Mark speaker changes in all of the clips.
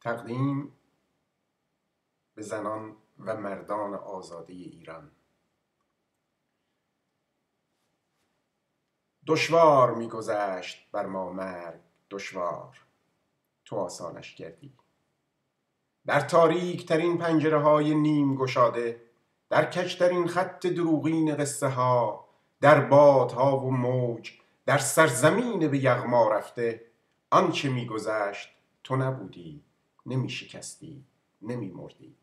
Speaker 1: تقدیم به زنان و مردان آزاده ایران. دشوار می‌گذشت بر ما مرگ دشوار، تو آسانش کردی. در تاریک ترین پنجره های نیم گشاده، در کج ترین خط دروغین قصه ها، در بادها و موج، در سرزمین به یغما رفته، آنچه می‌گذشت تو نبودی، نمی شکستی، نمی مردی.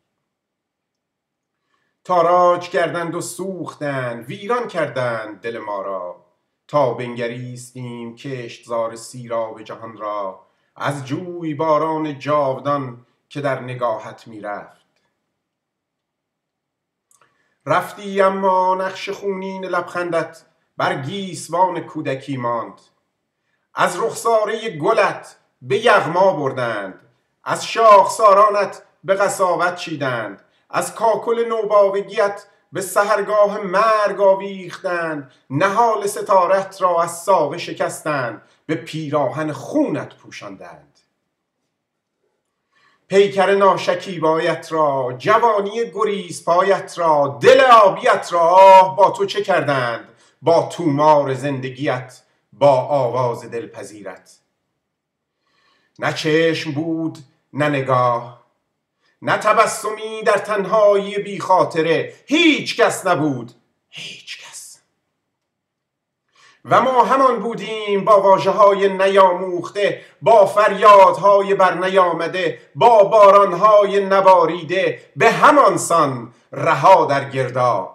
Speaker 1: تاراج کردند و سوختند، ویران کردند دل ما را، تا بنگریستیم کشتزار سیراب جهان را، از جوی باران جاودان که در نگاهت می رفت. رفتی اما نقش خونین لبخندت بر گیسوان کودکی ماند. از رخساره گلت به یغما بردند، از شاخسارانت به قساوت چیدند، از کاکل نوباوگیت به سحرگاه مرگ آویختند، نهال ستارت را از ساقه شکستند، به پیراهن خونت پوشاندند. پیکر ناشکیبایت را، جوانی گریزپایت را، دل آبیت را آه با تو چه کردند، با تومار زندگیت، با آواز دلپذیرت. نه چشم بود نه نگاه، نه تبسمی در تنهایی بی خاطره، هیچ کس نبود، هیچ کس. و ما همان بودیم با واژه‌های نیاموخته، با فریادهای بر نیامده، با بارانهای نباریده، به همان سان رها در گرداب.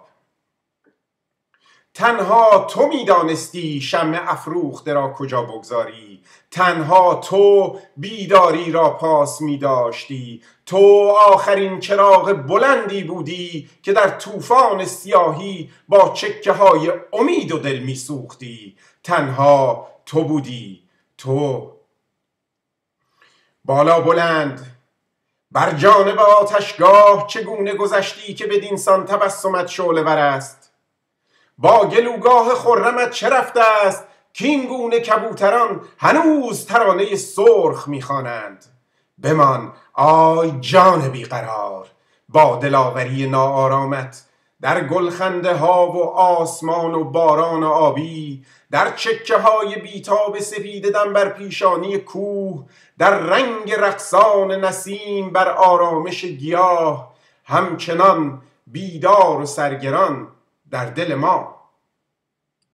Speaker 1: تنها تو می‌دانستی شمع افروخته را کجا بگذاری، تنها تو بیداری را پاس می‌داشتی، تو آخرین چراغ بلندی بودی که در طوفان سیاهی با چکه‌های امید و دل می‌سوختی. تنها تو بودی، تو. بالا بلند بر جانب آتشگاه چگونه گذشتی که بدین سان تبسمت شعله‌ور است؟ با گلوگاه خرمت چه رفته است کین گونه کبوتران هنوز ترانه سرخ می‌خوانند؟ بمان آی جان بیقرار، با دلاوری ناآرامت در گلخنده ها و آسمان و باران آبی، در چکه های بیتاب سپید دم بر پیشانی کوه، در رنگ رقصان نسیم بر آرامش گیاه، همچنان بیدار و سرگران در دل ما.